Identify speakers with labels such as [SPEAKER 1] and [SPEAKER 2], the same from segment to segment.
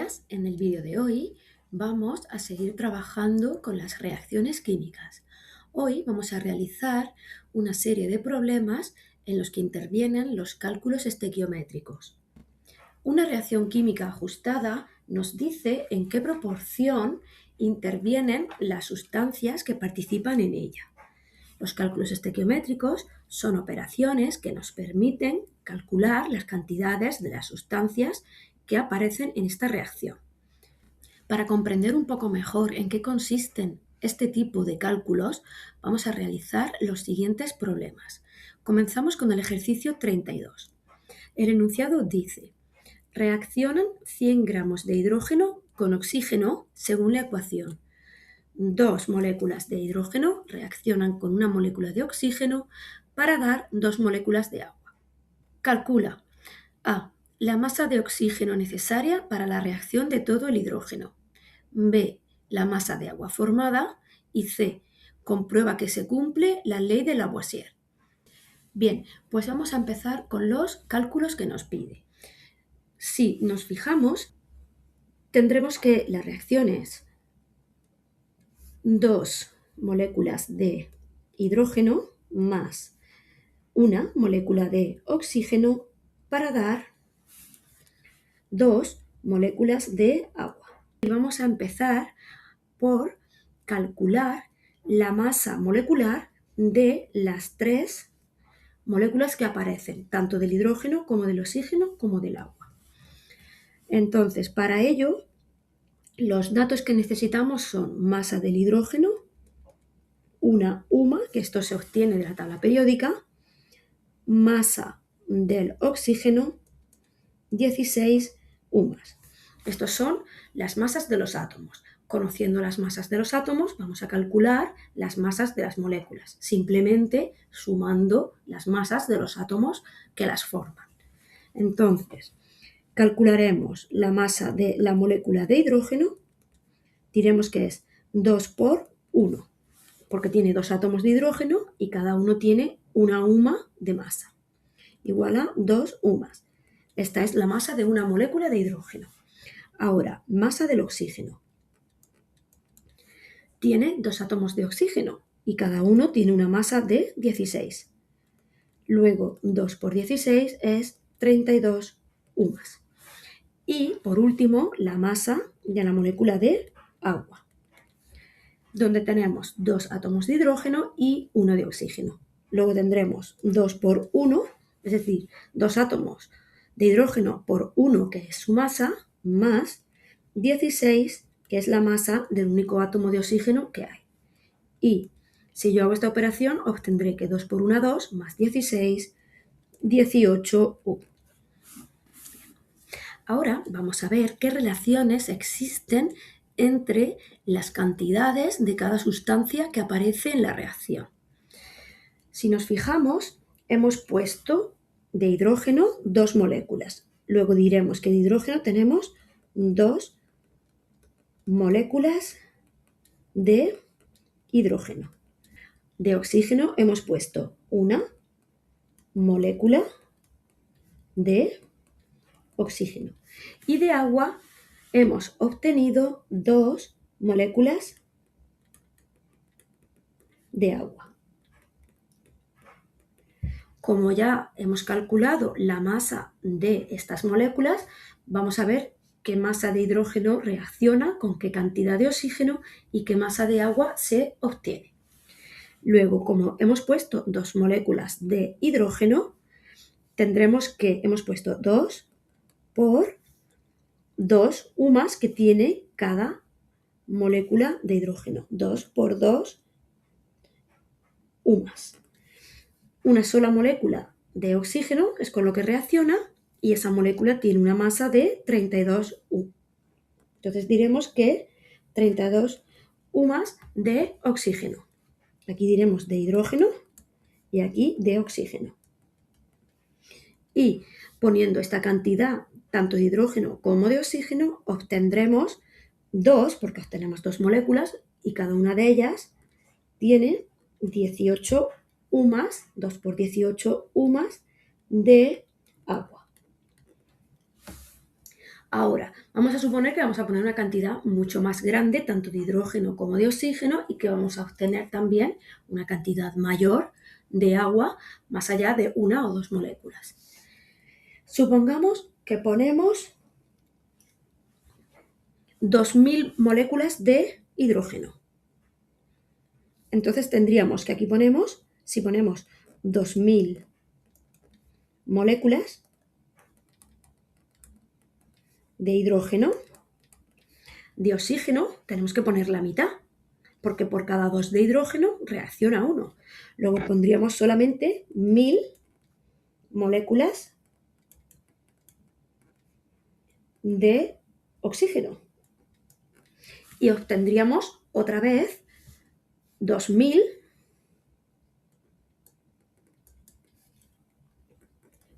[SPEAKER 1] días. En el vídeo de hoy vamos a seguir trabajando con las reacciones químicas. Hoy vamos a realizar una serie de problemas en los que intervienen los cálculos estequiométricos. Una reacción química ajustada nos dice en qué proporción intervienen las sustancias que participan en ella. Los cálculos estequiométricos son operaciones que nos permiten calcular las cantidades de las sustancias que aparecen en esta reacción. Para comprender un poco mejor en qué consisten este tipo de cálculos, vamos a realizar los siguientes problemas. Comenzamos con el ejercicio 32. El enunciado dice: reaccionan 100 gramos de hidrógeno con oxígeno según la ecuación. Dos moléculas de hidrógeno reaccionan con una molécula de oxígeno para dar 2 moléculas de agua. Calcula A. La masa de oxígeno necesaria para la reacción de todo el hidrógeno. B. La masa de agua formada. Y C. Comprueba que se cumple la ley de Lavoisier. Bien, pues vamos a empezar con los cálculos que nos pide. Si nos fijamos, tendremos que la reacción es 2 moléculas de hidrógeno más una molécula de oxígeno para dar 2 moléculas de agua. Y vamos a empezar por calcular la masa molecular de las 3 moléculas que aparecen, tanto del hidrógeno como del oxígeno como del agua. Entonces, para ello, los datos que necesitamos son masa del hidrógeno, una UMA, que esto se obtiene de la tabla periódica, masa del oxígeno, 16 UMAs. Estos son las masas de los átomos. Conociendo las masas de los átomos, vamos a calcular las masas de las moléculas, simplemente sumando las masas de los átomos que las forman. Entonces, calcularemos la masa de la molécula de hidrógeno, diremos que es 2 por 1, porque tiene 2 átomos de hidrógeno y cada uno tiene una UMA de masa, igual a 2 UMAs. Esta es la masa de una molécula de hidrógeno. Ahora, masa del oxígeno. Tiene 2 átomos de oxígeno y cada uno tiene una masa de 16. Luego, 2 por 16 es 32 UMAs. Y, por último, la masa de la molécula de agua, donde tenemos 2 átomos de hidrógeno y 1 de oxígeno. Luego tendremos 2 por 1, es decir, 2 átomos de hidrógeno por 1, que es su masa, más 16, que es la masa del único átomo de oxígeno que hay. Y si yo hago esta operación, obtendré que 2 por 1, 2, más 16, 18 U. Ahora vamos a ver qué relaciones existen entre las cantidades de cada sustancia que aparece en la reacción. Si nos fijamos, hemos puesto de hidrógeno 2 moléculas. Luego diremos que de hidrógeno tenemos 2 moléculas de hidrógeno. De oxígeno hemos puesto una molécula de oxígeno. Y de agua hemos obtenido 2 moléculas de agua. Como ya hemos calculado la masa de estas moléculas, vamos a ver qué masa de hidrógeno reacciona con qué cantidad de oxígeno y qué masa de agua se obtiene. Luego, como hemos puesto 2 moléculas de hidrógeno, tendremos que hemos puesto 2 por 2 UMAs que tiene cada molécula de hidrógeno. 2 por 2 UMAs. Una sola molécula de oxígeno es con lo que reacciona y esa molécula tiene una masa de 32 U. Entonces diremos que 32 UMAs de oxígeno. Aquí diremos de hidrógeno y aquí de oxígeno. Y poniendo esta cantidad tanto de hidrógeno como de oxígeno, obtendremos 2, porque obtenemos 2 moléculas y cada una de ellas tiene 18 UMAs, 2 por 18 UMAs de agua. Ahora, vamos a suponer que vamos a poner una cantidad mucho más grande, tanto de hidrógeno como de oxígeno, y que vamos a obtener también una cantidad mayor de agua, más allá de una o dos moléculas. Supongamos que ponemos 2000 moléculas de hidrógeno. Entonces tendríamos que aquí ponemos, si ponemos 2000 moléculas de hidrógeno, de oxígeno tenemos que poner la mitad, porque por cada 2 de hidrógeno reacciona 1. Luego pondríamos solamente 1000 moléculas de oxígeno. Y obtendríamos otra vez 2000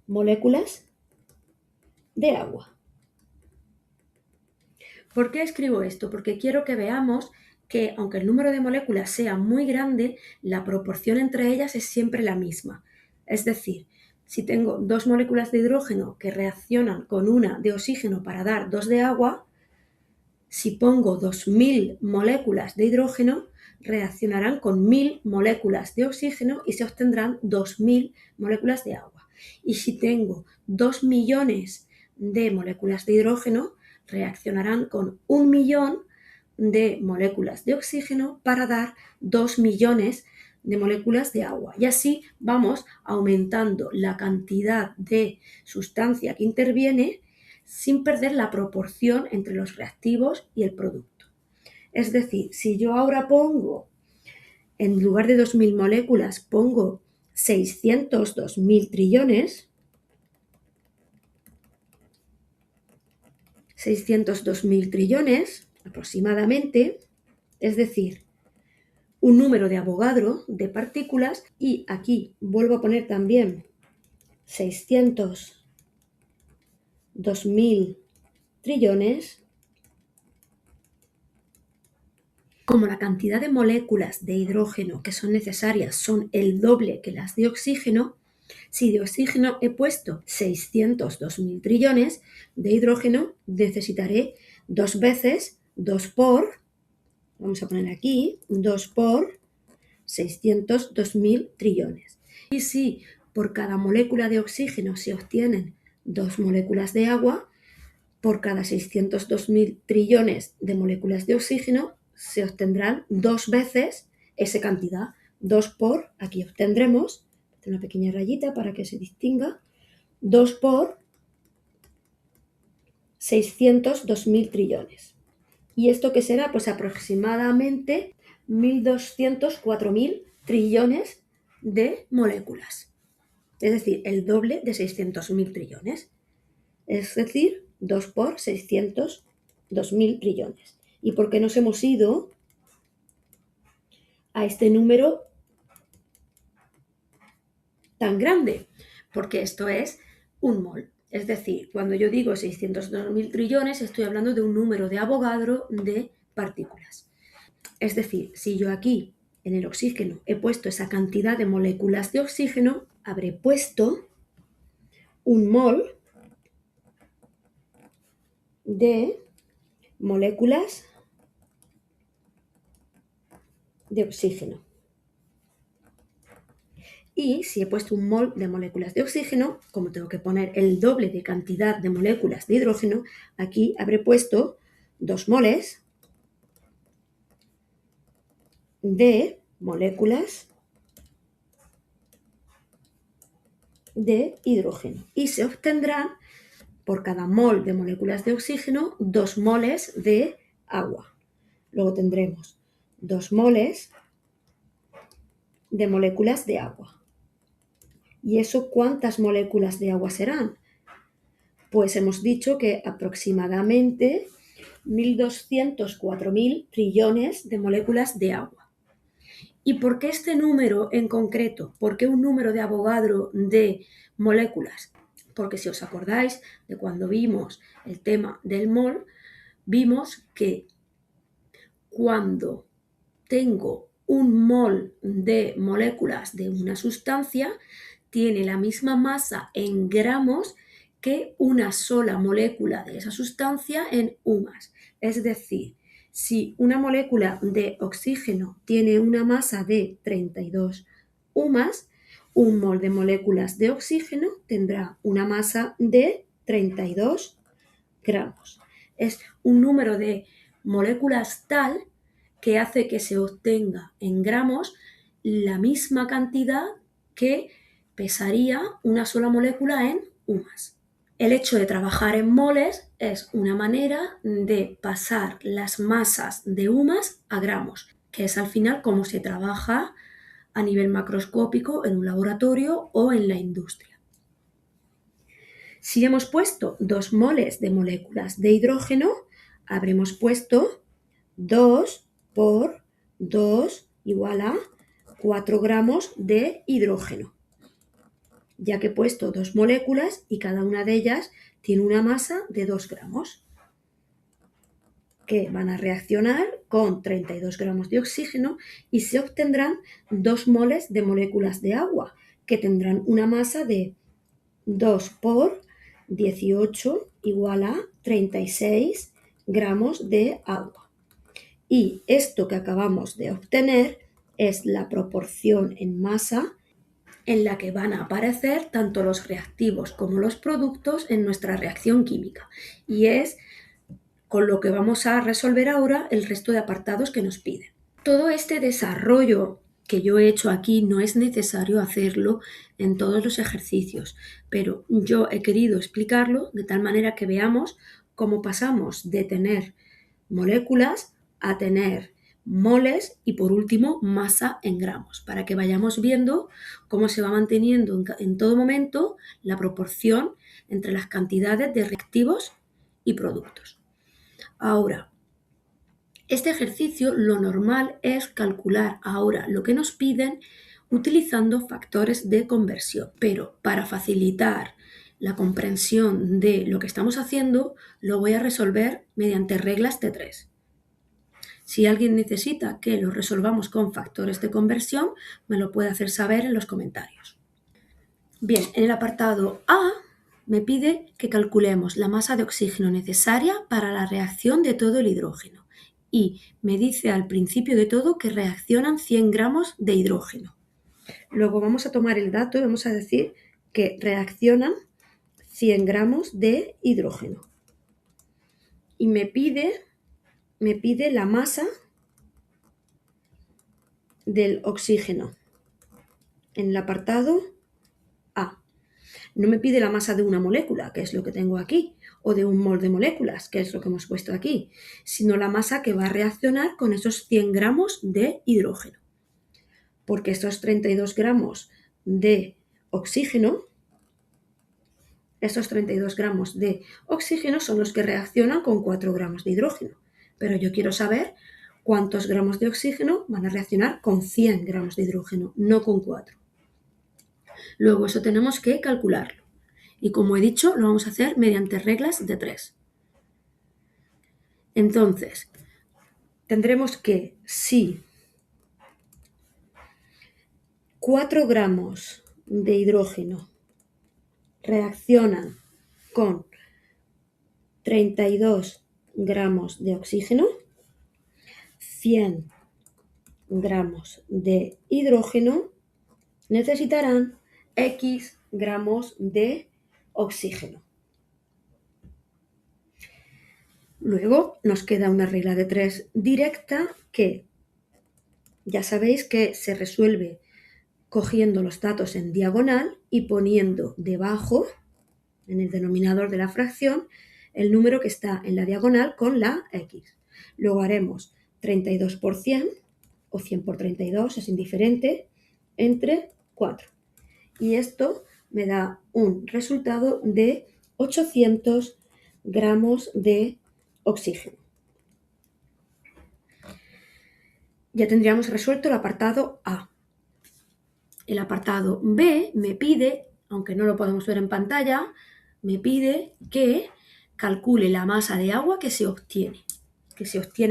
[SPEAKER 1] moléculas de agua. ¿Por qué escribo esto? Porque quiero que veamos que aunque el número de moléculas sea muy grande, la proporción entre ellas es siempre la misma. Es decir, si tengo 2 moléculas de hidrógeno que reaccionan con una de oxígeno para dar 2 de agua, si pongo 2000 moléculas de hidrógeno, reaccionarán con 1000 moléculas de oxígeno y se obtendrán 2000 moléculas de agua. Y si tengo 2 millones de moléculas de hidrógeno, reaccionarán con 1 millón de moléculas de oxígeno para dar 2 millones de moléculas de agua. Y así vamos aumentando la cantidad de sustancia que interviene sin perder la proporción entre los reactivos y el producto. Es decir, si yo ahora pongo, en lugar de 2000 moléculas, pongo 602.000 trillones, 602.000 trillones aproximadamente, es decir, un número de Avogadro de partículas, y aquí vuelvo a poner también 602.000 trillones. Como la cantidad de moléculas de hidrógeno que son necesarias son el doble que las de oxígeno, si de oxígeno he puesto 602.000 trillones, de hidrógeno necesitaré 2 veces, 2 por, vamos a poner aquí, 2 por 602.000 trillones. Y si por cada molécula de oxígeno se obtienen 2 moléculas de agua, por cada 602.000 trillones de moléculas de oxígeno se obtendrán 2 veces esa cantidad. 2 por, aquí obtendremos, una pequeña rayita para que se distinga, 2 por 602.000 trillones. ¿Y esto qué será? Pues aproximadamente 1.204.000 trillones de moléculas. Es decir, el doble de 600.000 trillones. Es decir, 2 por 602.000 trillones. ¿Y por qué nos hemos ido a este número tan grande? Porque esto es un mol. Es decir, cuando yo digo 602.000 trillones, estoy hablando de un número de Avogadro de partículas. Es decir, si yo aquí en el oxígeno he puesto esa cantidad de moléculas de oxígeno, habré puesto un mol de moléculas de oxígeno. Y si he puesto un mol de moléculas de oxígeno, como tengo que poner el doble de cantidad de moléculas de hidrógeno, aquí habré puesto 2 moles de moléculas de hidrógeno. Y se obtendrán por cada mol de moléculas de oxígeno 2 moles de agua. Luego tendremos 2 moles de moléculas de agua. ¿Y eso cuántas moléculas de agua serán? Pues hemos dicho que aproximadamente 1.204.000 trillones de moléculas de agua. ¿Y por qué este número en concreto? ¿Por qué un número de Avogadro de moléculas? Porque si os acordáis de cuando vimos el tema del mol, vimos que cuando tengo un mol de moléculas de una sustancia, tiene la misma masa en gramos que una sola molécula de esa sustancia en U+. Es decir, si una molécula de oxígeno tiene una masa de 32 U+, un mol de moléculas de oxígeno tendrá una masa de 32 gramos. Es un número de moléculas tal que hace que se obtenga en gramos la misma cantidad que pesaría una sola molécula en U+. El hecho de trabajar en moles es una manera de pasar las masas de U+ a gramos, que es al final cómo se trabaja a nivel macroscópico en un laboratorio o en la industria. Si hemos puesto 2 moles de moléculas de hidrógeno, habremos puesto 2 por 2 igual a 4 gramos de hidrógeno, ya que he puesto 2 moléculas y cada una de ellas tiene una masa de 2 gramos, que van a reaccionar con 32 gramos de oxígeno y se obtendrán 2 moles de moléculas de agua, que tendrán una masa de 2 por 18 igual a 36 gramos de agua. Y esto que acabamos de obtener es la proporción en masa en la que van a aparecer tanto los reactivos como los productos en nuestra reacción química. Y es con lo que vamos a resolver ahora el resto de apartados que nos piden. Todo este desarrollo que yo he hecho aquí no es necesario hacerlo en todos los ejercicios, pero yo he querido explicarlo de tal manera que veamos cómo pasamos de tener moléculas a tener moles y por último masa en gramos, para que vayamos viendo cómo se va manteniendo en todo momento la proporción entre las cantidades de reactivos y productos. Ahora, este ejercicio lo normal es calcular ahora lo que nos piden utilizando factores de conversión, pero para facilitar la comprensión de lo que estamos haciendo, lo voy a resolver mediante reglas de 3. Si alguien necesita que lo resolvamos con factores de conversión, me lo puede hacer saber en los comentarios. Bien, en el apartado A me pide que calculemos la masa de oxígeno necesaria para la reacción de todo el hidrógeno y me dice al principio de todo que reaccionan 100 gramos de hidrógeno. Luego vamos a tomar el dato y vamos a decir que reaccionan 100 gramos de hidrógeno. Y me pide la masa del oxígeno en el apartado A. No me pide la masa de una molécula, que es lo que tengo aquí, o de un mol de moléculas, que es lo que hemos puesto aquí, sino la masa que va a reaccionar con esos 100 gramos de hidrógeno. Porque estos 32 gramos de oxígeno, son los que reaccionan con 4 gramos de hidrógeno. Pero yo quiero saber cuántos gramos de oxígeno van a reaccionar con 100 gramos de hidrógeno, no con 4. Luego eso tenemos que calcularlo. Y como he dicho, lo vamos a hacer mediante reglas de 3. Entonces, tendremos que si 4 gramos de hidrógeno reaccionan con 32 gramos de oxígeno, 100 gramos de hidrógeno necesitarán X gramos de oxígeno. Luego nos queda una regla de 3 directa que ya sabéis que se resuelve cogiendo los datos en diagonal y poniendo debajo, en el denominador de la fracción, el número que está en la diagonal con la X. Luego haremos 32 por 100 o 100 por 32, es indiferente, entre 4. Y esto me da un resultado de 800 gramos de oxígeno. Ya tendríamos resuelto el apartado A. El apartado B me pide, aunque no lo podemos ver en pantalla, me pide que calcule la masa de agua que se obtiene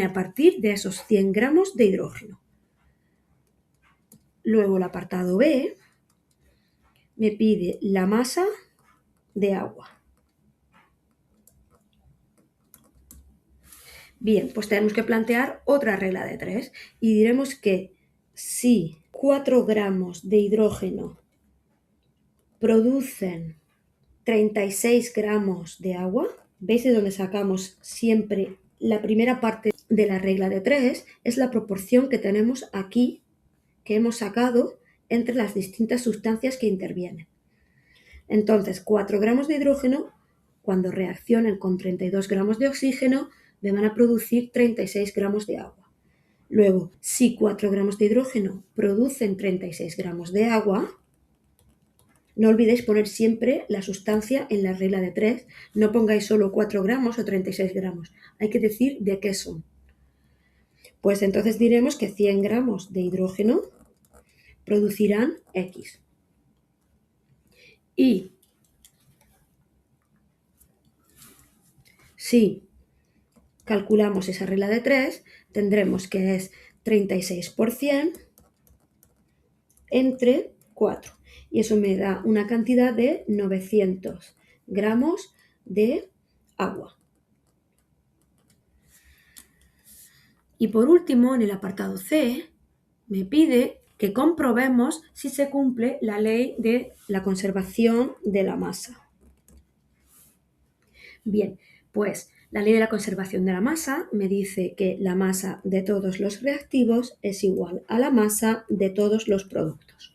[SPEAKER 1] a partir de esos 100 gramos de hidrógeno. Luego el apartado B me pide la masa de agua Bien, pues tenemos que plantear otra regla de 3 y diremos que si 4 gramos de hidrógeno producen 36 gramos de agua, ¿veis de dónde sacamos siempre la primera parte de la regla de 3? Es la proporción que tenemos aquí, que hemos sacado entre las distintas sustancias que intervienen. Entonces, 4 gramos de hidrógeno, cuando reaccionen con 32 gramos de oxígeno, me van a producir 36 gramos de agua. Luego, si 4 gramos de hidrógeno producen 36 gramos de agua, no olvidéis poner siempre la sustancia en la regla de 3. No pongáis solo 4 gramos o 36 gramos. Hay que decir de qué son. Pues entonces diremos que 100 gramos de hidrógeno producirán X. Y si calculamos esa regla de 3, tendremos que es 36% entre 4. Y eso me da una cantidad de 900 gramos de agua. Y por último, en el apartado C, me pide que comprobemos si se cumple la ley de la conservación de la masa. Bien, pues la ley de la conservación de la masa me dice que la masa de todos los reactivos es igual a la masa de todos los productos.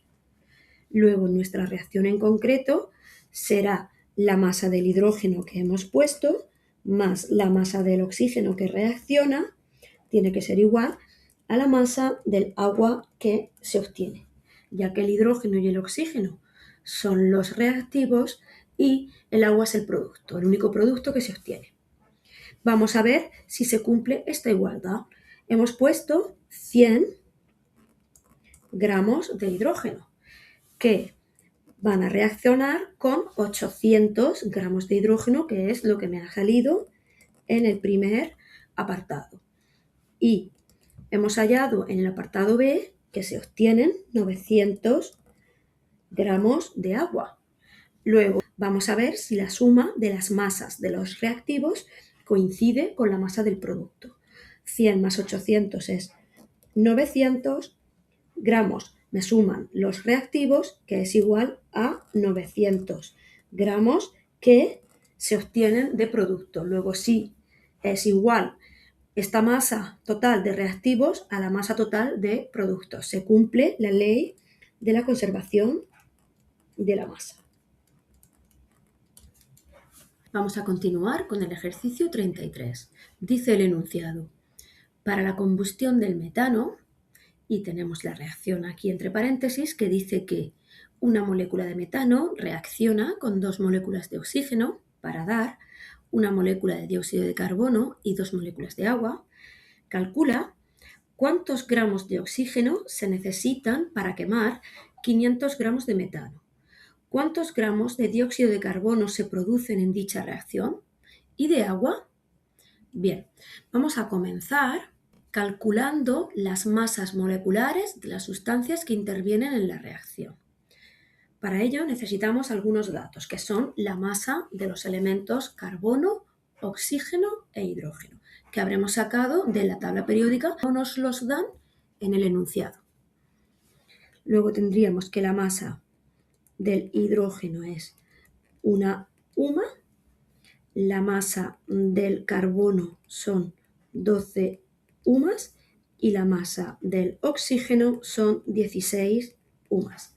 [SPEAKER 1] Luego, nuestra reacción en concreto será la masa del hidrógeno que hemos puesto más la masa del oxígeno que reacciona, tiene que ser igual a la masa del agua que se obtiene, ya que el hidrógeno y el oxígeno son los reactivos y el agua es el producto, el único producto que se obtiene. Vamos a ver si se cumple esta igualdad. Hemos puesto 100 gramos de hidrógeno, que van a reaccionar con 800 gramos de hidrógeno, que es lo que me ha salido en el primer apartado. Y hemos hallado en el apartado B que se obtienen 900 gramos de agua. Luego vamos a ver si la suma de las masas de los reactivos coincide con la masa del producto. 100 más 800 es 900 gramos. Me suman los reactivos, que es igual a 900 gramos que se obtienen de producto. Luego sí es igual esta masa total de reactivos a la masa total de productos. Se cumple la ley de la conservación de la masa. Vamos a continuar con el ejercicio 33. Dice el enunciado: para la combustión del metano, y tenemos la reacción aquí entre paréntesis que dice que una molécula de metano reacciona con 2 moléculas de oxígeno para dar una molécula de dióxido de carbono y 2 moléculas de agua. Calcula cuántos gramos de oxígeno se necesitan para quemar 500 gramos de metano. ¿Cuántos gramos de dióxido de carbono se producen en dicha reacción? ¿Y de agua? Bien, vamos a comenzar calculando las masas moleculares de las sustancias que intervienen en la reacción. Para ello necesitamos algunos datos, que son la masa de los elementos carbono, oxígeno e hidrógeno, que habremos sacado de la tabla periódica o nos los dan en el enunciado. Luego tendríamos que la masa del hidrógeno es una UMA, la masa del carbono son 12 UMAs y la masa del oxígeno son 16 UMAs.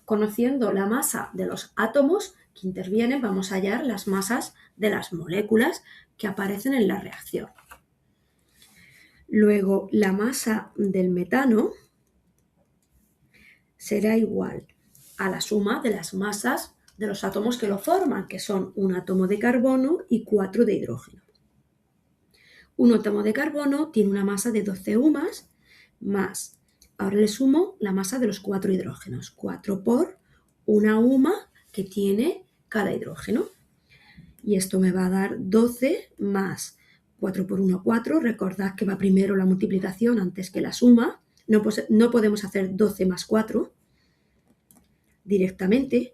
[SPEAKER 1] Conociendo la masa de los átomos que intervienen, vamos a hallar las masas de las moléculas que aparecen en la reacción. Luego, la masa del metano será igual a la suma de las masas de los átomos que lo forman, que son un átomo de carbono y 4 de hidrógeno. Un átomo de carbono tiene una masa de 12 UMAs más, ahora le sumo la masa de los 4 hidrógenos, 4 por una UMA que tiene cada hidrógeno. Y esto me va a dar 12 más 4 por 1, 4. Recordad que va primero la multiplicación antes que la suma. No podemos hacer 12 más 4 directamente.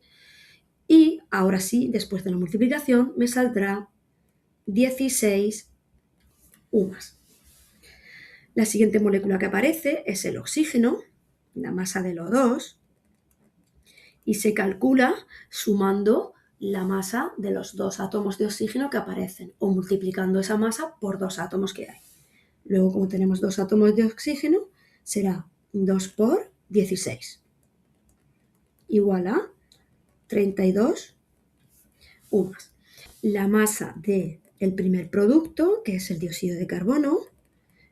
[SPEAKER 1] Y ahora sí, después de la multiplicación, me saldrá 16 U+. La siguiente molécula que aparece es el oxígeno, la masa del O2, y se calcula sumando la masa de los 2 átomos de oxígeno que aparecen o multiplicando esa masa por 2 átomos que hay. Luego, como tenemos 2 átomos de oxígeno, será 2 por 16 igual a 32 U+. La masa del primer producto, que es el dióxido de carbono,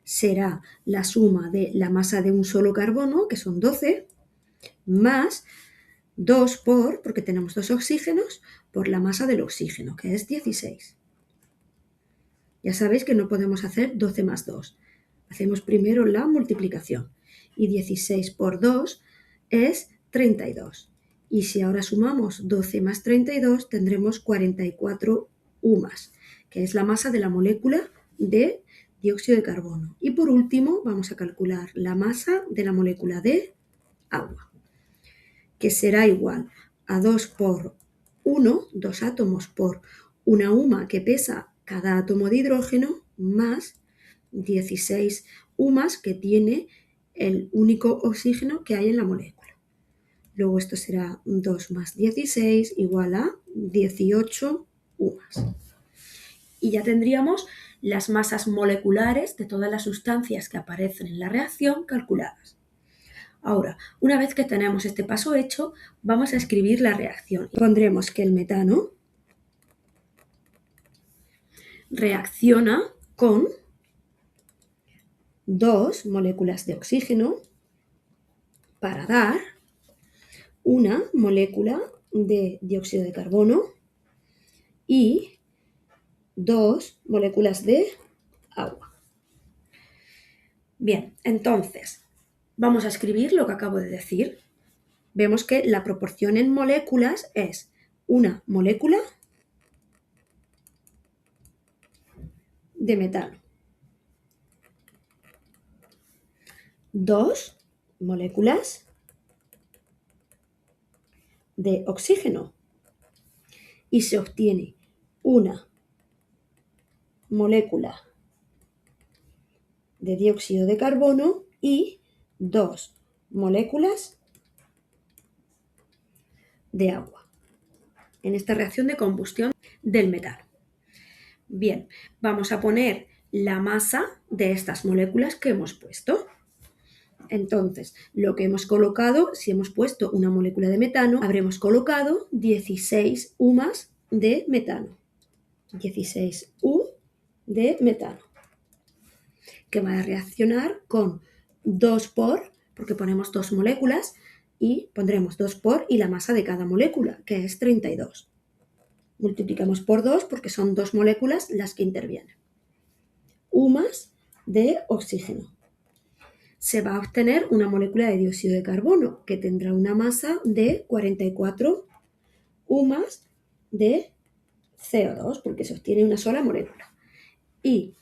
[SPEAKER 1] será la suma de la masa de un solo carbono, que son 12, más 2 porque tenemos 2 oxígenos, por la masa del oxígeno, que es 16. Ya sabéis que no podemos hacer 12 más 2. Hacemos primero la multiplicación. Y 16 por 2 es 32. Y si ahora sumamos 12 más 32, tendremos 44 U+, que es la masa de la molécula de dióxido de carbono. Y por último, vamos a calcular la masa de la molécula de agua, que será igual a 2 por 1, 2 átomos por una UMA que pesa cada átomo de hidrógeno, más 16 UMAs que tiene el único oxígeno que hay en la molécula. Luego esto será 2 más 16 igual a 18 UMAs. Y ya tendríamos las masas moleculares de todas las sustancias que aparecen en la reacción calculadas. Ahora, una vez que tenemos este paso hecho, vamos a escribir la reacción. Pondremos que el metano reacciona con 2 moléculas de oxígeno para dar una molécula de dióxido de carbono y 2 moléculas de agua. Bien, entonces, vamos a escribir lo que acabo de decir. Vemos que la proporción en moléculas es una molécula de metano, 2 moléculas de oxígeno y se obtiene una molécula de dióxido de carbono y 2 moléculas de agua en esta reacción de combustión del metano. Bien, vamos a poner la masa de estas moléculas que hemos puesto. Entonces, lo que hemos colocado, si hemos puesto una molécula de metano, habremos colocado 16 U de metano. 16 U de metano, que va a reaccionar con 2 porque ponemos 2 moléculas, y pondremos 2 y la masa de cada molécula, que es 32. Multiplicamos por 2 porque son 2 moléculas las que intervienen. U+ de oxígeno. Se va a obtener una molécula de dióxido de carbono que tendrá una masa de 44 U+ de CO2 porque se obtiene una sola molécula. Y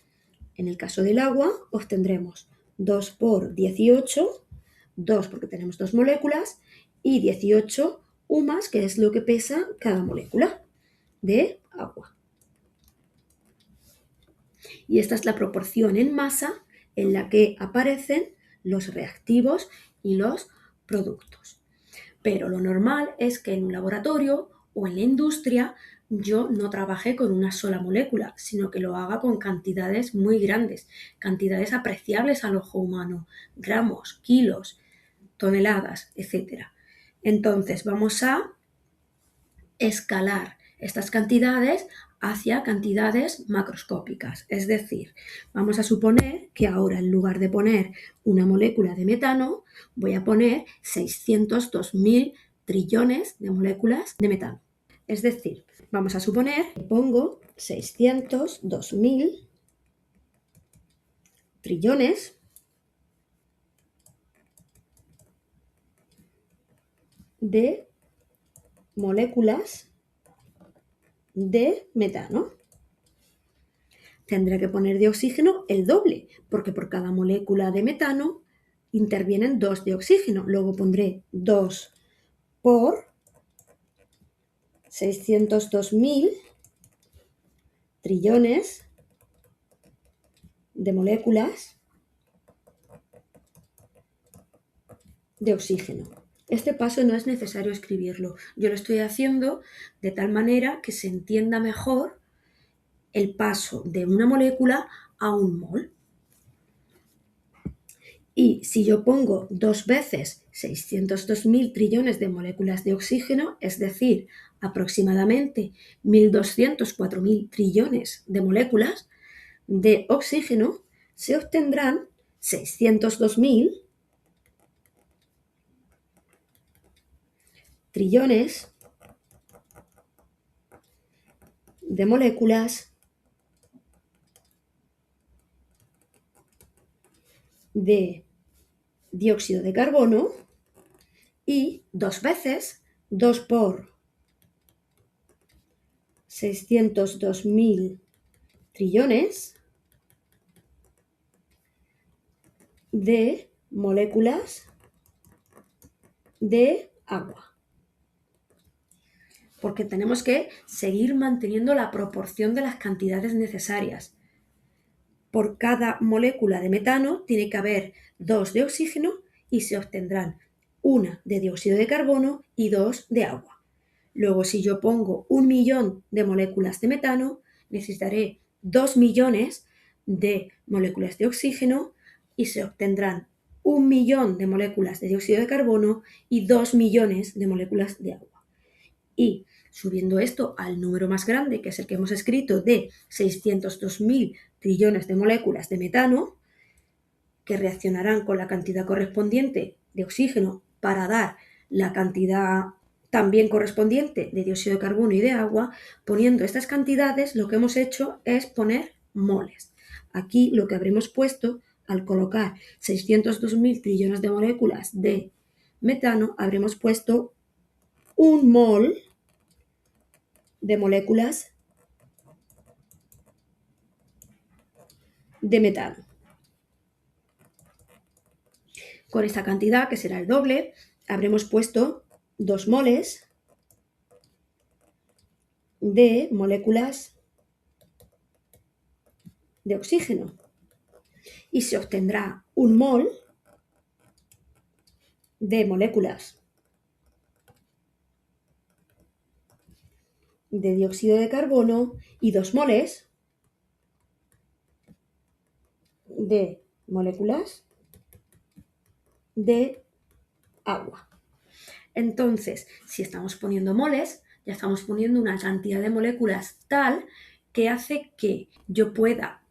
[SPEAKER 1] en el caso del agua obtendremos 2 por 18, 2 porque tenemos 2 moléculas, y 18 U+, que es lo que pesa cada molécula de agua. Y esta es la proporción en masa en la que aparecen los reactivos y los productos. Pero lo normal es que en un laboratorio o en la industria yo no trabaje con una sola molécula, sino que lo haga con cantidades muy grandes, cantidades apreciables al ojo humano, gramos, kilos, toneladas, etc. Entonces vamos a escalar estas cantidades hacia cantidades macroscópicas. Es decir, vamos a suponer que ahora en lugar de poner una molécula de metano, voy a poner 602.000 trillones de moléculas de metano. Es decir, vamos a suponer que pongo 602.000 trillones de moléculas de metano. Tendré que poner de oxígeno el doble, porque por cada molécula de metano intervienen 2 de oxígeno. Luego pondré 2 por 602.000 trillones de moléculas de oxígeno. Este paso no es necesario escribirlo. Yo lo estoy haciendo de tal manera que se entienda mejor el paso de una molécula a un mol. Y si yo pongo 2 veces 602.000 trillones de moléculas de oxígeno, es decir, aproximadamente 1.204.000 trillones de moléculas de oxígeno, se obtendrán 602.000 trillones de moléculas de dióxido de carbono y 2 veces 2 por 602.000 trillones de moléculas de agua. Porque tenemos que seguir manteniendo la proporción de las cantidades necesarias. Por cada molécula de metano tiene que haber 2 de oxígeno y se obtendrán 1 de dióxido de carbono y 2 de agua. Luego, si yo pongo 1.000.000 de moléculas de metano, necesitaré 2 millones de moléculas de oxígeno y se obtendrán 1.000.000 de moléculas de dióxido de carbono y 2 millones de moléculas de agua. Y subiendo esto al número más grande, que es el que hemos escrito, de 602.000 trillones de moléculas de metano, que reaccionarán con la cantidad correspondiente de oxígeno para dar la cantidad también correspondiente de dióxido de carbono y de agua, poniendo estas cantidades, lo que hemos hecho es poner moles. Aquí lo que habremos puesto, al colocar 602.000 trillones de moléculas de metano, habremos puesto un mol de moléculas de metano. Con esta cantidad, que será el doble, habremos puesto 2 moles de moléculas de oxígeno y se obtendrá un mol de moléculas de dióxido de carbono y 2 moles de moléculas de agua. Entonces, si estamos poniendo moles, ya estamos poniendo una cantidad de moléculas tal que hace que yo pueda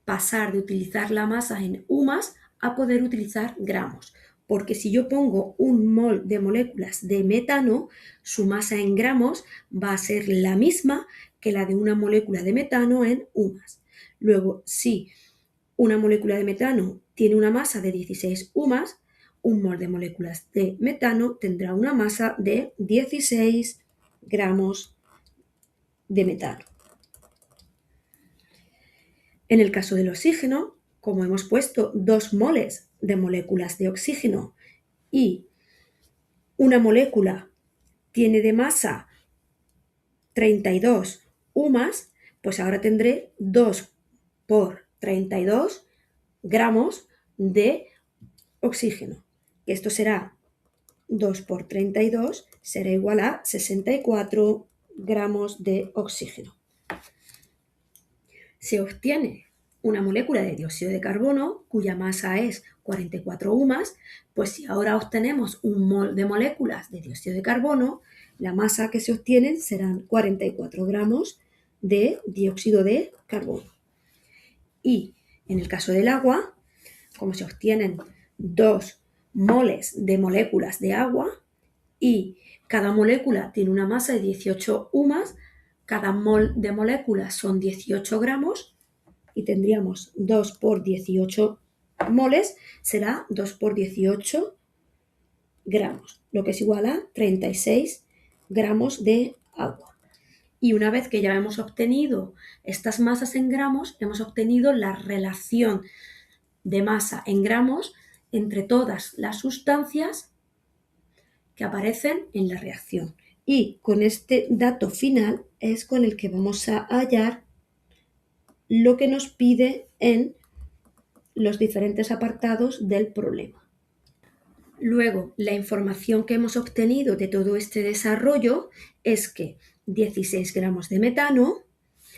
[SPEAKER 1] pasar de utilizar la masa en UMAS a poder utilizar gramos. Porque si yo pongo un mol de moléculas de metano, su masa en gramos va a ser la misma que la de una molécula de metano en UMAS. Luego, si una molécula de metano tiene una masa de 16 UMAS, un mol de moléculas de metano tendrá una masa de 16 gramos de metano. En el caso del oxígeno, como hemos puesto 2 moles de moléculas de oxígeno y una molécula tiene de masa 32 UMAS, pues ahora tendré 2 por 32 gramos de oxígeno. Esto será 2 por 32, será igual a 64 gramos de oxígeno. Se obtiene una molécula de dióxido de carbono cuya masa es 44 UMAS, pues si ahora obtenemos un mol de moléculas de dióxido de carbono, la masa que se obtienen serán 44 gramos de dióxido de carbono. Y en el caso del agua, como se obtienen 2 moles de moléculas de agua y cada molécula tiene una masa de 18 UMAS, cada mol de moléculas son 18 gramos y tendríamos 2 por 18 moles, será 2 por 18 gramos, lo que es igual a 36 gramos de agua. Y una vez que ya hemos obtenido estas masas en gramos, hemos obtenido la relación de masa en gramos entre todas las sustancias que aparecen en la reacción. Y con este dato final es con el que vamos a hallar lo que nos pide en los diferentes apartados del problema. Luego, la información que hemos obtenido de todo este desarrollo es que 16 gramos de metano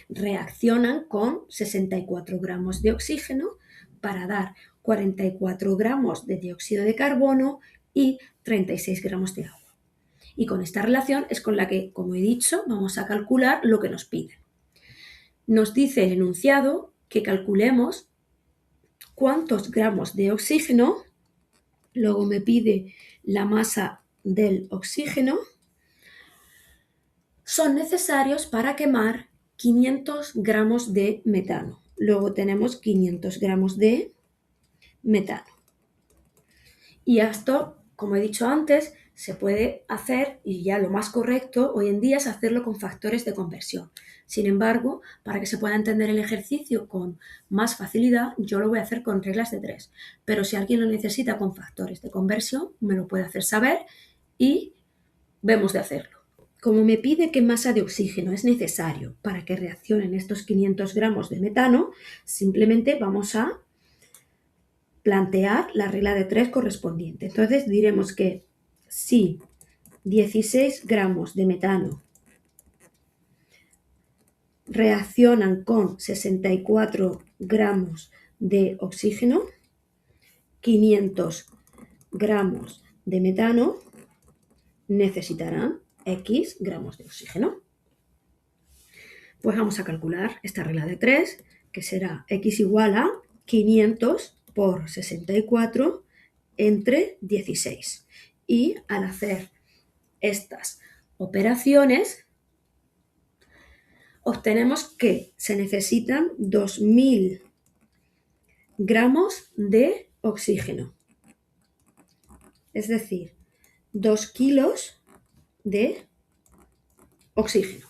[SPEAKER 1] reaccionan con 64 gramos de oxígeno para dar 44 gramos de dióxido de carbono y 36 gramos de agua. Y con esta relación es con la que, como he dicho, vamos a calcular lo que nos piden. Nos dice el enunciado que calculemos cuántos gramos de oxígeno, luego me pide la masa del oxígeno, son necesarios para quemar 500 gramos de metano. Luego tenemos 500 gramos de metano. Y esto, como he dicho antes, se puede hacer, y ya lo más correcto hoy en día es hacerlo con factores de conversión. Sin embargo, para que se pueda entender el ejercicio con más facilidad, yo lo voy a hacer con reglas de 3. Pero si alguien lo necesita con factores de conversión, me lo puede hacer saber y vemos de hacerlo. Como me pide qué masa de oxígeno es necesario para que reaccionen estos 500 gramos de metano, simplemente vamos a plantear la regla de 3 correspondiente. Entonces diremos que si 16 gramos de metano reaccionan con 64 gramos de oxígeno, 500 gramos de metano necesitarán X gramos de oxígeno. Pues vamos a calcular esta regla de 3, que será X igual a 500 por 64 entre 16. Y al hacer estas operaciones, obtenemos que se necesitan 2000 gramos de oxígeno. Es decir, 2 kilos de oxígeno.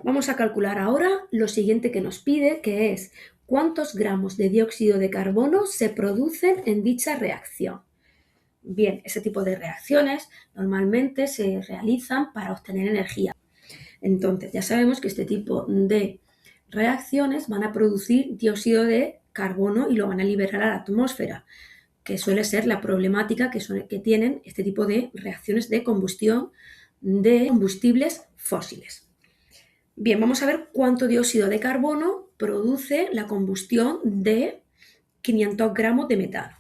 [SPEAKER 1] Vamos a calcular ahora lo siguiente que nos pide, que es cuántos gramos de dióxido de carbono se producen en dicha reacción. Bien, ese tipo de reacciones normalmente se realizan para obtener energía. Entonces, ya sabemos que este tipo de reacciones van a producir dióxido de carbono y lo van a liberar a la atmósfera, que suele ser la problemática que tienen este tipo de reacciones de combustión de combustibles fósiles. Bien, vamos a ver cuánto dióxido de carbono produce la combustión de 500 gramos de metano.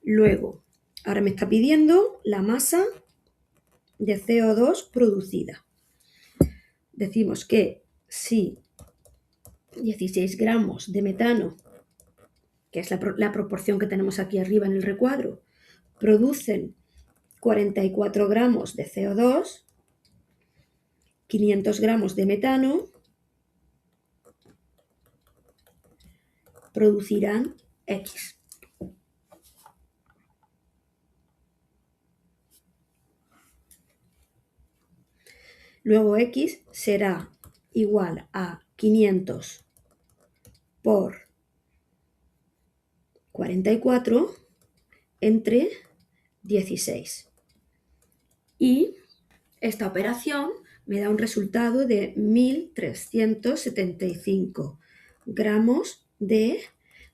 [SPEAKER 1] Luego, ahora me está pidiendo la masa de CO2 producida. Decimos que si 16 gramos de metano, que es la proporción que tenemos aquí arriba en el recuadro, producen 44 gramos de CO2, 500 gramos de metano producirán X. Luego X será igual a 500 por 44 entre 16. Y esta operación me da un resultado de 1375 gramos de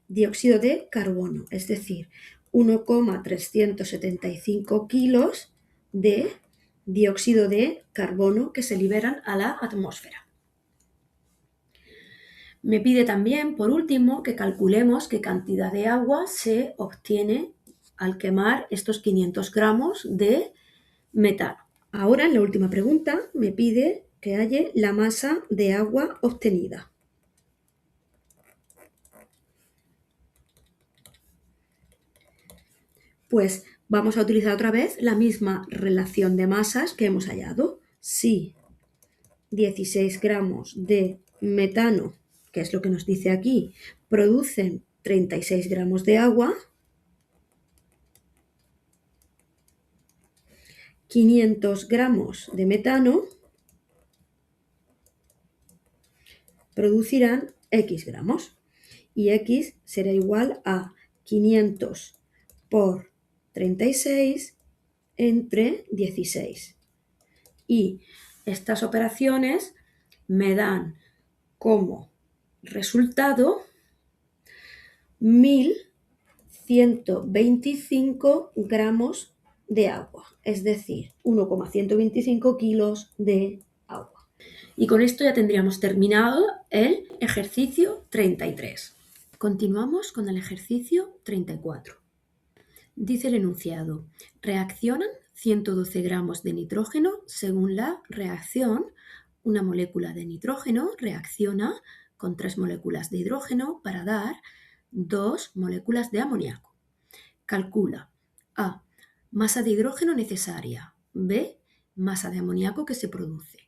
[SPEAKER 1] dióxido de carbono, es decir, 1,375 kilos de dióxido de carbono que se liberan a la atmósfera. Me pide también, por último, que calculemos qué cantidad de agua se obtiene al quemar estos 500 gramos de metano. Ahora, en la última pregunta, me pide que halle la masa de agua obtenida. Pues vamos a utilizar otra vez la misma relación de masas que hemos hallado. Si 16 gramos de metano, que es lo que nos dice aquí, producen 36 gramos de agua, 500 gramos de metano producirán X gramos. Y X será igual a 500 por 36 entre 16. Y estas operaciones me dan como resultado 1.125 gramos de agua, es decir, 1,125 kilos de agua. Y con esto ya tendríamos terminado el ejercicio 33. Continuamos con el ejercicio 34. Dice el enunciado: reaccionan 112 gramos de nitrógeno según la reacción. Una molécula de nitrógeno reacciona con 3 moléculas de hidrógeno para dar 2 moléculas de amoníaco. Calcula: A. Masa de hidrógeno necesaria. B. Masa de amoníaco que se produce.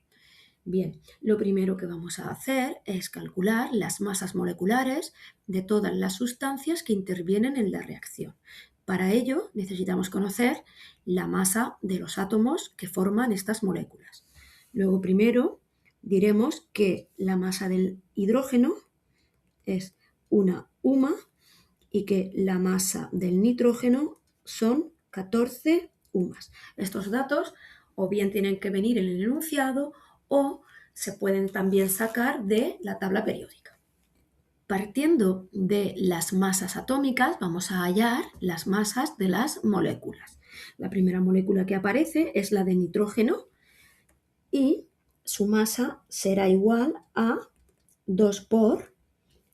[SPEAKER 1] Bien, lo primero que vamos a hacer es calcular las masas moleculares de todas las sustancias que intervienen en la reacción. Para ello necesitamos conocer la masa de los átomos que forman estas moléculas. Luego, primero diremos que la masa del hidrógeno es una UMA y que la masa del nitrógeno son 14 UMAs. Estos datos o bien tienen que venir en el enunciado o se pueden también sacar de la tabla periódica. Partiendo de las masas atómicas, vamos a hallar las masas de las moléculas. La primera molécula que aparece es la de nitrógeno y su masa será igual a 2 por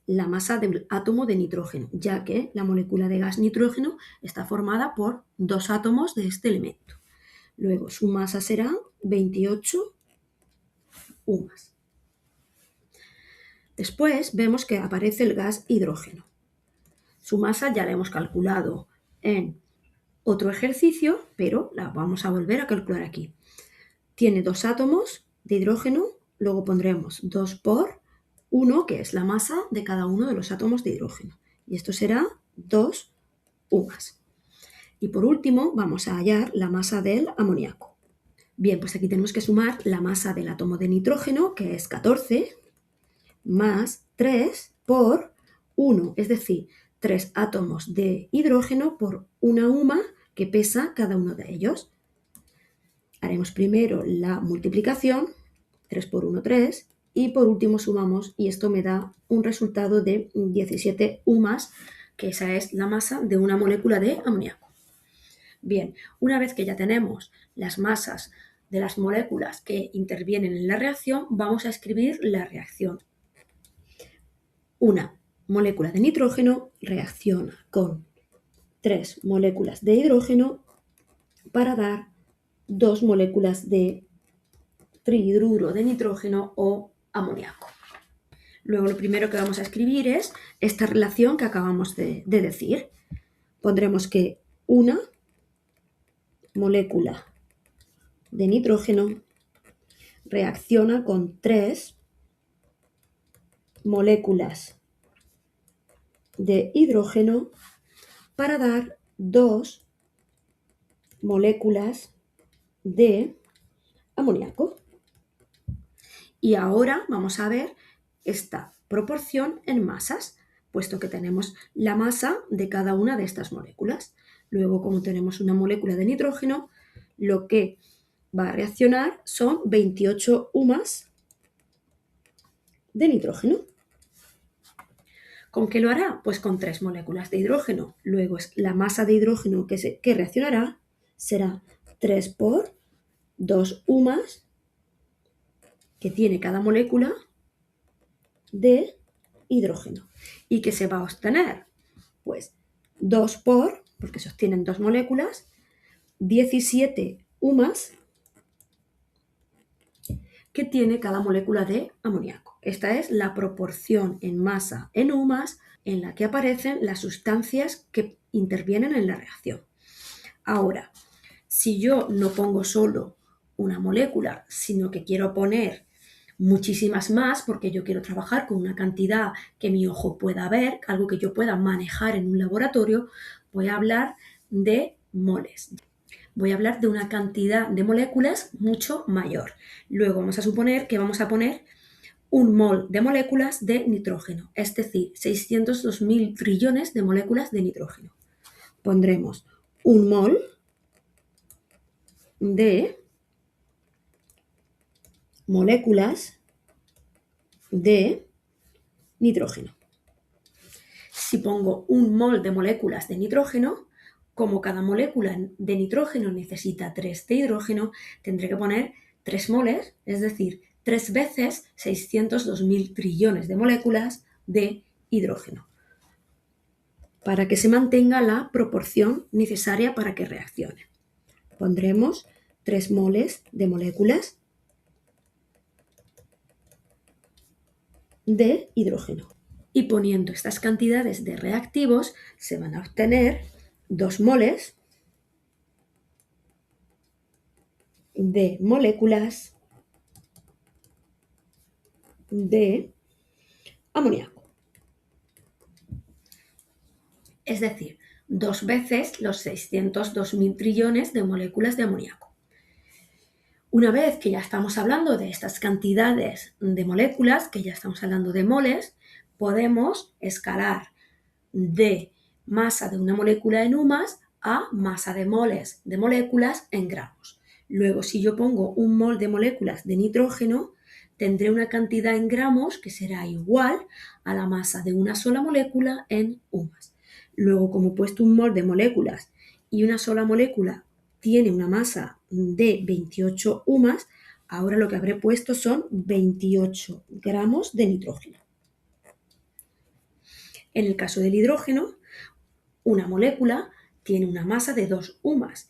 [SPEAKER 1] la masa del átomo de nitrógeno, ya que la molécula de gas nitrógeno está formada por 2 átomos de este elemento. Luego su masa será 28 UMAs. Después vemos que aparece el gas hidrógeno. Su masa ya la hemos calculado en otro ejercicio, pero la vamos a volver a calcular aquí. Tiene 2 átomos de hidrógeno, luego pondremos 2 por 1, que es la masa de cada uno de los átomos de hidrógeno. Y esto será 2 UMAs. Y por último vamos a hallar la masa del amoníaco. Bien, pues aquí tenemos que sumar la masa del átomo de nitrógeno, que es 14, más 3 por 1, es decir, 3 átomos de hidrógeno por una UMA que pesa cada uno de ellos. Haremos primero la multiplicación, 3 por 1, 3, y por último sumamos y esto me da un resultado de 17 UMAs, que esa es la masa de una molécula de amoníaco. Bien, una vez que ya tenemos las masas de las moléculas que intervienen en la reacción, vamos a escribir la reacción. Una molécula de nitrógeno reacciona con 3 moléculas de hidrógeno para dar 2 moléculas de trihidruro de nitrógeno o amoníaco. Luego lo primero que vamos a escribir es esta relación que acabamos de decir. Pondremos que una molécula de nitrógeno reacciona con 3 moléculas de hidrógeno para dar 2 moléculas de amoníaco. Y ahora vamos a ver esta proporción en masas, puesto que tenemos la masa de cada una de estas moléculas. Luego, como tenemos una molécula de nitrógeno, lo que va a reaccionar son 28 UMAs de nitrógeno. ¿Con qué lo hará? Pues con 3 moléculas de hidrógeno. Luego la masa de hidrógeno que reaccionará será 3 por 2 UMAs que tiene cada molécula de hidrógeno. ¿Y qué se va a obtener? Pues 2 por, porque se obtienen 2 moléculas, 17 UMAs que tiene cada molécula de amoníaco. Esta es la proporción en masa en UMAs en la que aparecen las sustancias que intervienen en la reacción. Ahora, si yo no pongo solo una molécula, sino que quiero poner muchísimas más, porque yo quiero trabajar con una cantidad que mi ojo pueda ver, algo que yo pueda manejar en un laboratorio, voy a hablar de moles. Voy a hablar de una cantidad de moléculas mucho mayor. Luego vamos a suponer que vamos a poner un mol de moléculas de nitrógeno, es decir, 602.000 trillones de moléculas de nitrógeno. Pondremos un mol de moléculas de nitrógeno. Si pongo un mol de moléculas de nitrógeno, como cada molécula de nitrógeno necesita 3 de hidrógeno, tendré que poner 3 moles, es decir, 3 veces 602.000 trillones de moléculas de hidrógeno, para que se mantenga la proporción necesaria para que reaccione. Pondremos 3 moles de moléculas de hidrógeno. Y poniendo estas cantidades de reactivos se van a obtener 2 moles de moléculas de amoníaco. Es decir, 2 veces los 602.000 trillones de moléculas de amoníaco. Una vez que ya estamos hablando de estas cantidades de moléculas, que ya estamos hablando de moles, podemos escalar de masa de una molécula en UMAS a masa de moles de moléculas en gramos. Luego, si yo pongo un mol de moléculas de nitrógeno, tendré una cantidad en gramos que será igual a la masa de una sola molécula en UMAS. Luego, como he puesto un mol de moléculas y una sola molécula tiene una masa de 28 UMAS, ahora lo que habré puesto son 28 gramos de nitrógeno. En el caso del hidrógeno, una molécula tiene una masa de 2 UMAS.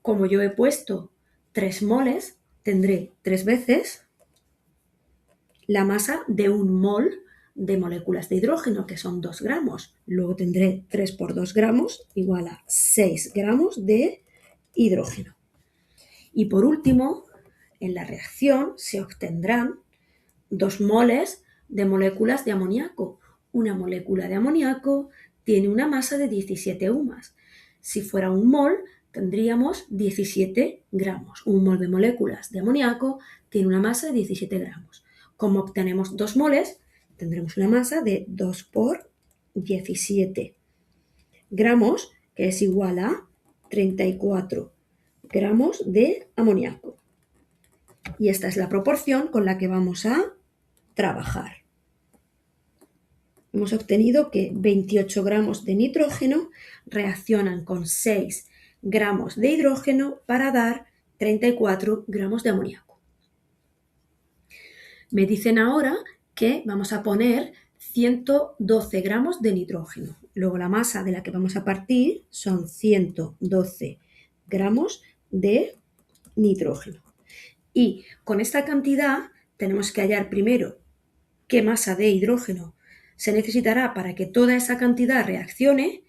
[SPEAKER 1] Como yo he puesto 3 moles, tendré 3 veces la masa de un mol de moléculas de hidrógeno, que son 2 gramos. Luego tendré 3 por 2 gramos igual a 6 gramos de hidrógeno. Y por último, en la reacción se obtendrán 2 moles de moléculas de amoníaco. Una molécula de amoníaco tiene una masa de 17 UMAS. Si fuera un mol, tendríamos 17 gramos. Un mol de moléculas de amoníaco tiene una masa de 17 gramos. Como obtenemos 2 moles, tendremos una masa de 2 por 17 gramos, que es igual a 34 gramos de amoníaco. Y esta es la proporción con la que vamos a trabajar. Hemos obtenido que 28 gramos de nitrógeno reaccionan con 6 gramos de hidrógeno para dar 34 gramos de amoníaco. Me dicen ahora que vamos a poner 112 gramos de nitrógeno. Luego la masa de la que vamos a partir son 112 gramos de nitrógeno. Y con esta cantidad tenemos que hallar primero qué masa de hidrógeno se necesitará para que toda esa cantidad reaccione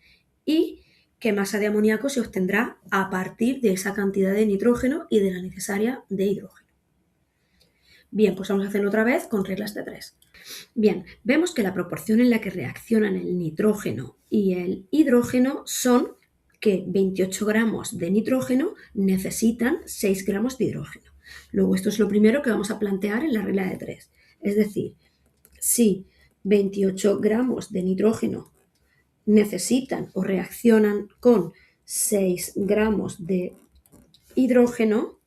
[SPEAKER 1] y qué masa de amoníaco se obtendrá a partir de esa cantidad de nitrógeno y de la necesaria de hidrógeno. Bien, pues vamos a hacerlo otra vez con reglas de 3. Bien, vemos que la proporción en la que reaccionan el nitrógeno y el hidrógeno son que 28 gramos de nitrógeno necesitan 6 gramos de hidrógeno. Luego, esto es lo primero que vamos a plantear en la regla de 3. Es decir, si 28 gramos de nitrógeno necesitan o reaccionan con 6 gramos de hidrógeno,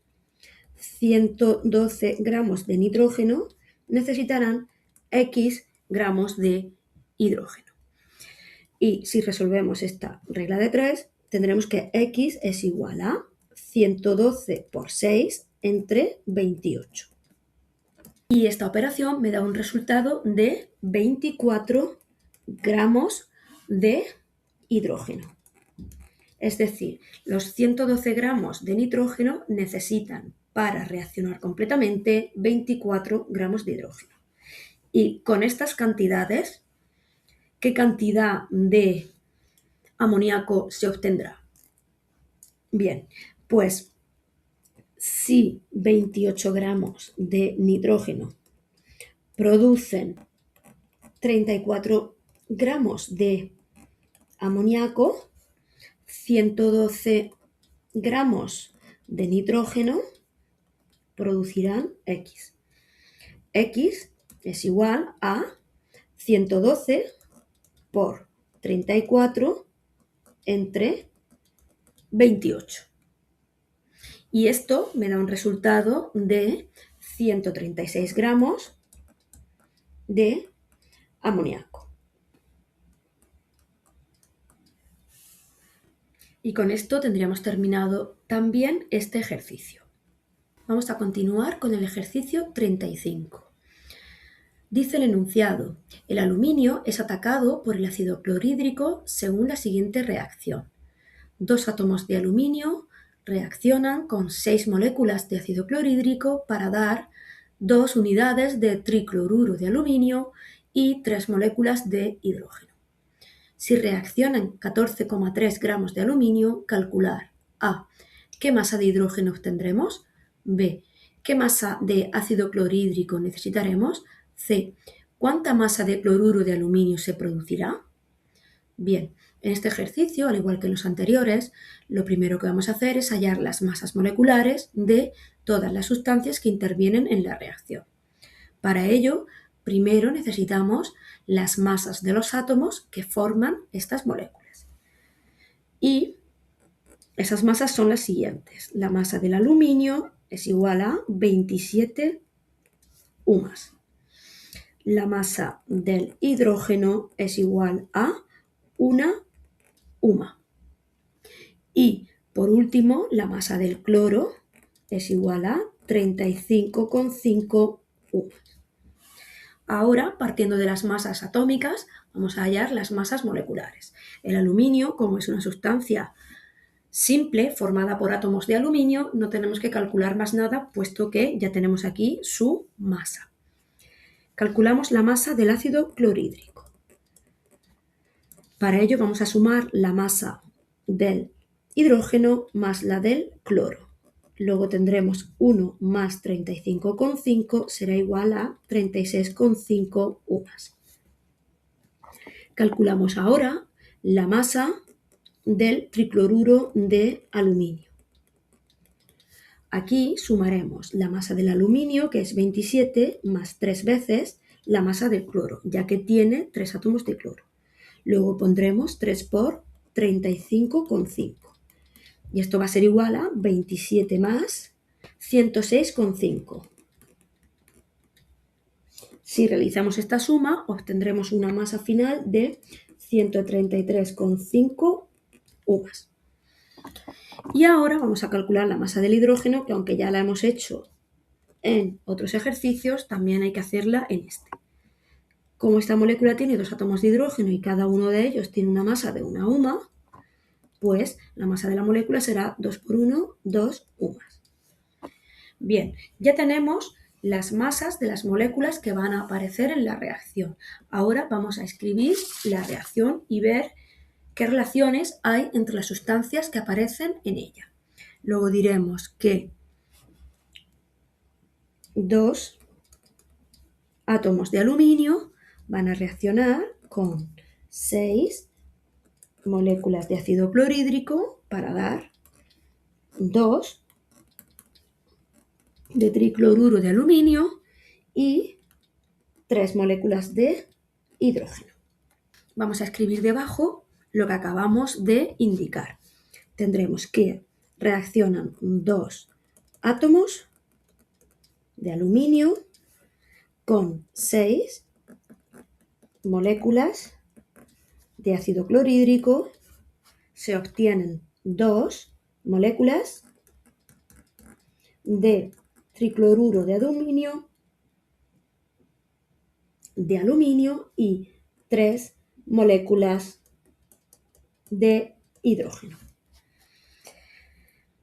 [SPEAKER 1] 112 gramos de nitrógeno necesitarán X gramos de hidrógeno. Y si resolvemos esta regla de 3, tendremos que X es igual a 112 por 6 entre 28. Y esta operación me da un resultado de 24 gramos de hidrógeno. Es decir, los 112 gramos de nitrógeno necesitan para reaccionar completamente 24 gramos de hidrógeno. Y con estas cantidades, ¿qué cantidad de amoníaco se obtendrá? Bien, pues si 28 gramos de nitrógeno producen 34 gramos de amoníaco, 112 gramos de nitrógeno producirán X. X es igual a 112 por 34 entre 28. Y esto me da un resultado de 136 gramos de amoníaco. Y con esto tendríamos terminado también este ejercicio. Vamos a continuar con el ejercicio 35. Dice el enunciado: el aluminio es atacado por el ácido clorhídrico según la siguiente reacción. 2 átomos de aluminio reaccionan con 6 moléculas de ácido clorhídrico para dar 2 unidades de tricloruro de aluminio y 3 moléculas de hidrógeno. Si reaccionan 14,3 gramos de aluminio, calcular A. ¿Qué masa de hidrógeno obtendremos? B. ¿Qué masa de ácido clorhídrico necesitaremos? C. ¿Cuánta masa de cloruro de aluminio se producirá? Bien, en este ejercicio, al igual que en los anteriores, lo primero que vamos a hacer es hallar las masas moleculares de todas las sustancias que intervienen en la reacción. Para ello, primero necesitamos las masas de los átomos que forman estas moléculas. Y esas masas son las siguientes. La masa del aluminio es igual a 27 UMAS. La masa del hidrógeno es igual a 1 UMA. Y por último, la masa del cloro es igual a 35,5 UMAS. Ahora, partiendo de las masas atómicas, vamos a hallar las masas moleculares. El aluminio, como es una sustancia simple formada por átomos de aluminio, no tenemos que calcular más nada, puesto que ya tenemos aquí su masa. Calculamos la masa del ácido clorhídrico. Para ello vamos a sumar la masa del hidrógeno más la del cloro. Luego tendremos 1 más 35,5 será igual a 36,5 UMAS. Calculamos ahora la masa del tricloruro de aluminio. Aquí sumaremos la masa del aluminio, que es 27, más 3 veces la masa del cloro, ya que tiene 3 átomos de cloro. Luego pondremos 3 por 35,5. Y esto va a ser igual a 27 más 106,5. Si realizamos esta suma, obtendremos una masa final de 133,5 UMAS. Y ahora vamos a calcular la masa del hidrógeno, que aunque ya la hemos hecho en otros ejercicios, también hay que hacerla en este. Como esta molécula tiene 2 átomos de hidrógeno y cada uno de ellos tiene una masa de 1 UMA, pues la masa de la molécula será 2 por 1, 2 UMAS. Bien, ya tenemos las masas de las moléculas que van a aparecer en la reacción. Ahora vamos a escribir la reacción y ver qué relaciones hay entre las sustancias que aparecen en ella. Luego diremos que 2 átomos de aluminio van a reaccionar con 6 moléculas de ácido clorhídrico para dar 2 de tricloruro de aluminio y 3 moléculas de hidrógeno. Vamos a escribir debajo lo que acabamos de indicar. Tendremos que reaccionan 2 átomos de aluminio con 6 moléculas de ácido clorhídrico. Se obtienen 2 moléculas de tricloruro de aluminio y 3 moléculas de hidrógeno.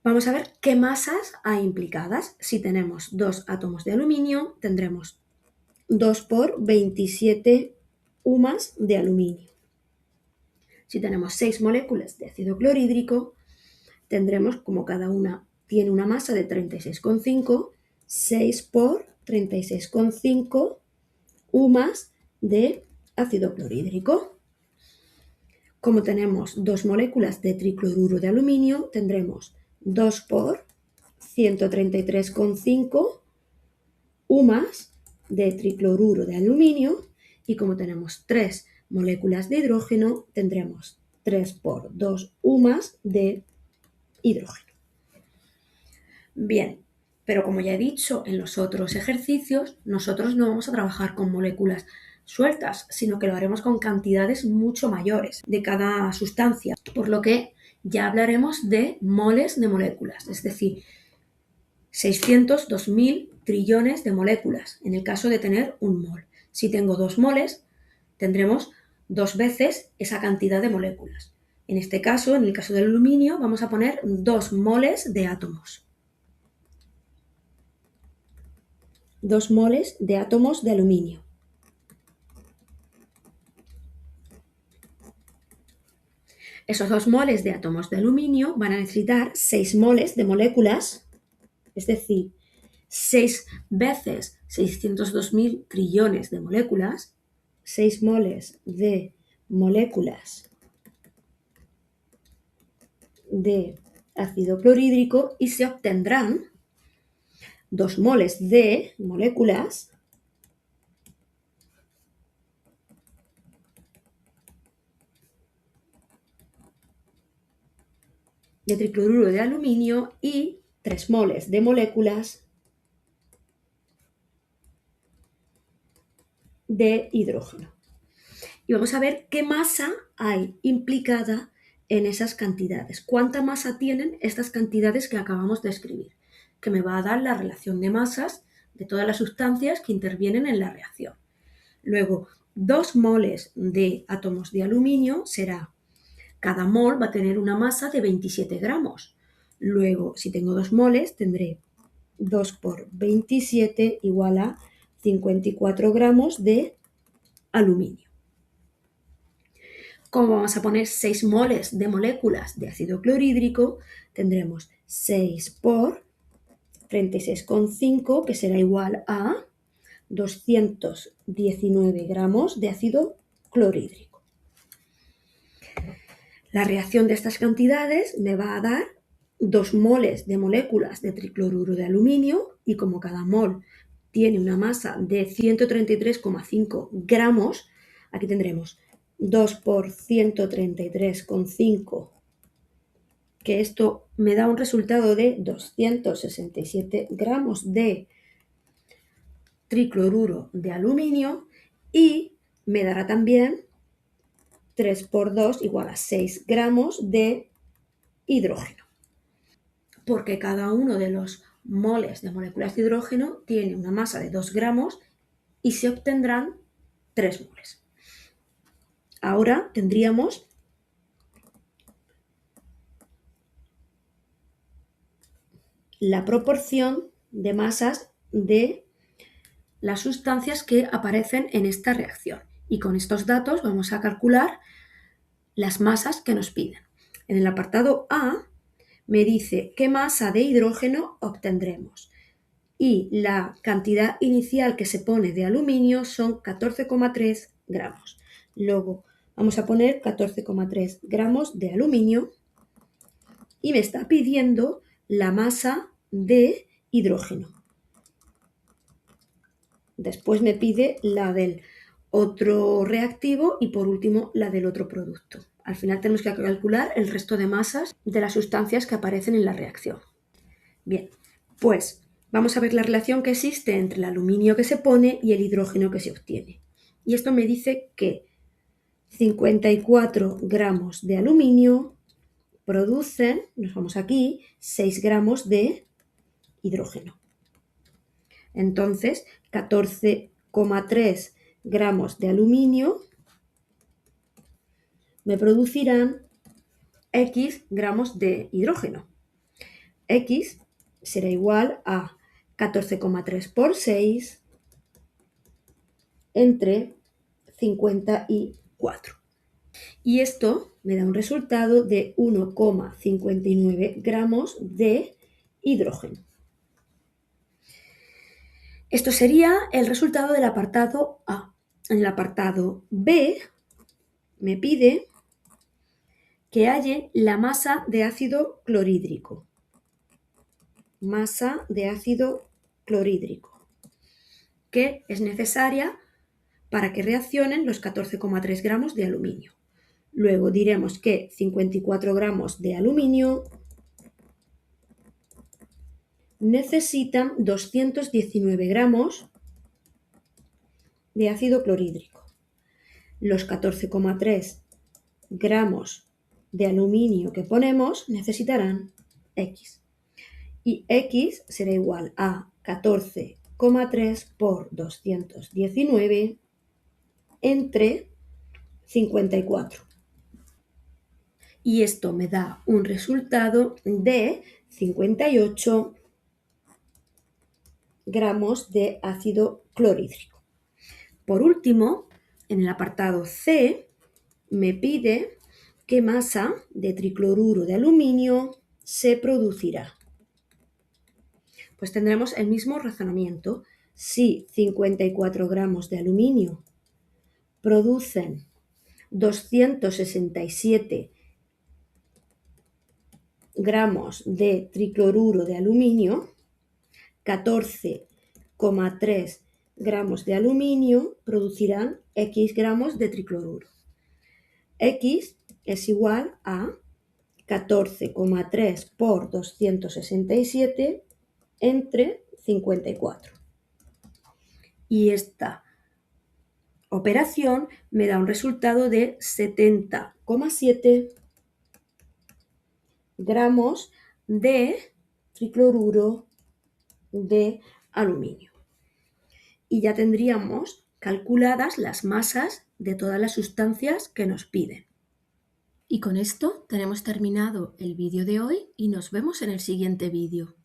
[SPEAKER 1] Vamos a ver qué masas hay implicadas. Si tenemos 2 átomos de aluminio, tendremos 2 por 27 UMAS de aluminio. Si tenemos 6 moléculas de ácido clorhídrico, tendremos, como cada una tiene una masa de 36,5, 6 por 36,5 UMAS de ácido clorhídrico. Como tenemos 2 moléculas de tricloruro de aluminio, tendremos 2 por 133,5 UMAS de tricloruro de aluminio. Y como tenemos 3 moléculas de hidrógeno, tendremos 3 por 2 UMAS de hidrógeno. Bien, pero como ya he dicho en los otros ejercicios, nosotros no vamos a trabajar con moléculas sueltas, sino que lo haremos con cantidades mucho mayores de cada sustancia, por lo que ya hablaremos de moles de moléculas, es decir, 602.000 trillones de moléculas, en el caso de tener un mol. Si tengo 2 moles, tendremos 2 veces esa cantidad de moléculas. En este caso, en el caso del aluminio, vamos a poner 2 moles de átomos. 2 moles de átomos de aluminio. Esos 2 moles de átomos de aluminio van a necesitar 6 moles de moléculas, es decir, 6 veces 602.000 trillones de moléculas, 6 moles de moléculas de ácido clorhídrico y se obtendrán 2 moles de moléculas de tricloruro de aluminio y 3 moles de moléculas de hidrógeno. Y vamos a ver qué masa hay implicada en esas cantidades. ¿Cuánta masa tienen estas cantidades que acabamos de escribir? Que me va a dar la relación de masas de todas las sustancias que intervienen en la reacción. Luego, 2 moles de átomos de aluminio será, cada mol va a tener una masa de 27 gramos. Luego, si tengo 2 moles, tendré 2 por 27 igual a 54 gramos de aluminio. Como vamos a poner 6 moles de moléculas de ácido clorhídrico, tendremos 6 por 36,5, que será igual a 219 gramos de ácido clorhídrico. La reacción de estas cantidades me va a dar 2 moles de moléculas de tricloruro de aluminio y como cada mol tiene una masa de 133,5 gramos, aquí tendremos 2 por 133,5, que esto me da un resultado de 267 gramos de tricloruro de aluminio y me dará también 3 por 2 igual a 6 gramos de hidrógeno, porque cada uno de los moles de moléculas de hidrógeno tiene una masa de 2 gramos y se obtendrán 3 moles. Ahora tendríamos la proporción de masas de las sustancias que aparecen en esta reacción. Y con estos datos vamos a calcular las masas que nos piden. En el apartado A me dice qué masa de hidrógeno obtendremos. Y la cantidad inicial que se pone de aluminio son 14,3 gramos. Luego vamos a poner 14,3 gramos de aluminio y me está pidiendo la masa de hidrógeno. Después me pide la del otro reactivo y por último la del otro producto. Al final tenemos que calcular el resto de masas de las sustancias que aparecen en la reacción. Bien, pues vamos a ver la relación que existe entre el aluminio que se pone y el hidrógeno que se obtiene. Y esto me dice que 54 gramos de aluminio producen, nos vamos aquí, 6 gramos de hidrógeno. Entonces, 14,3 gramos de aluminio me producirán X gramos de hidrógeno. X será igual a 14,3 por 6 entre 54. Y esto me da un resultado de 1,59 gramos de hidrógeno. Esto sería el resultado del apartado A. En el apartado B me pide que halle la masa de ácido clorhídrico. Masa de ácido clorhídrico, que es necesaria para que reaccionen los 14,3 gramos de aluminio. Luego diremos que 54 gramos de aluminio necesitan 219 gramos de ácido clorhídrico. Los 14,3 gramos de aluminio que ponemos necesitarán X. Y X será igual a 14,3 por 219 entre 54. Y esto me da un resultado de 58 gramos de ácido clorhídrico. Por último, en el apartado C, me pide qué masa de tricloruro de aluminio se producirá. Pues tendremos el mismo razonamiento. Si 54 gramos de aluminio producen 267 gramos de tricloruro de aluminio, 14,3 gramos de aluminio producirán X gramos de tricloruro. X es igual a 14,3 por 267 entre 54. Y esta operación me da un resultado de 70,7 gramos de tricloruro de aluminio. Y ya tendríamos calculadas las masas de todas las sustancias que nos piden. Y con esto tenemos terminado el vídeo de hoy y nos vemos en el siguiente vídeo.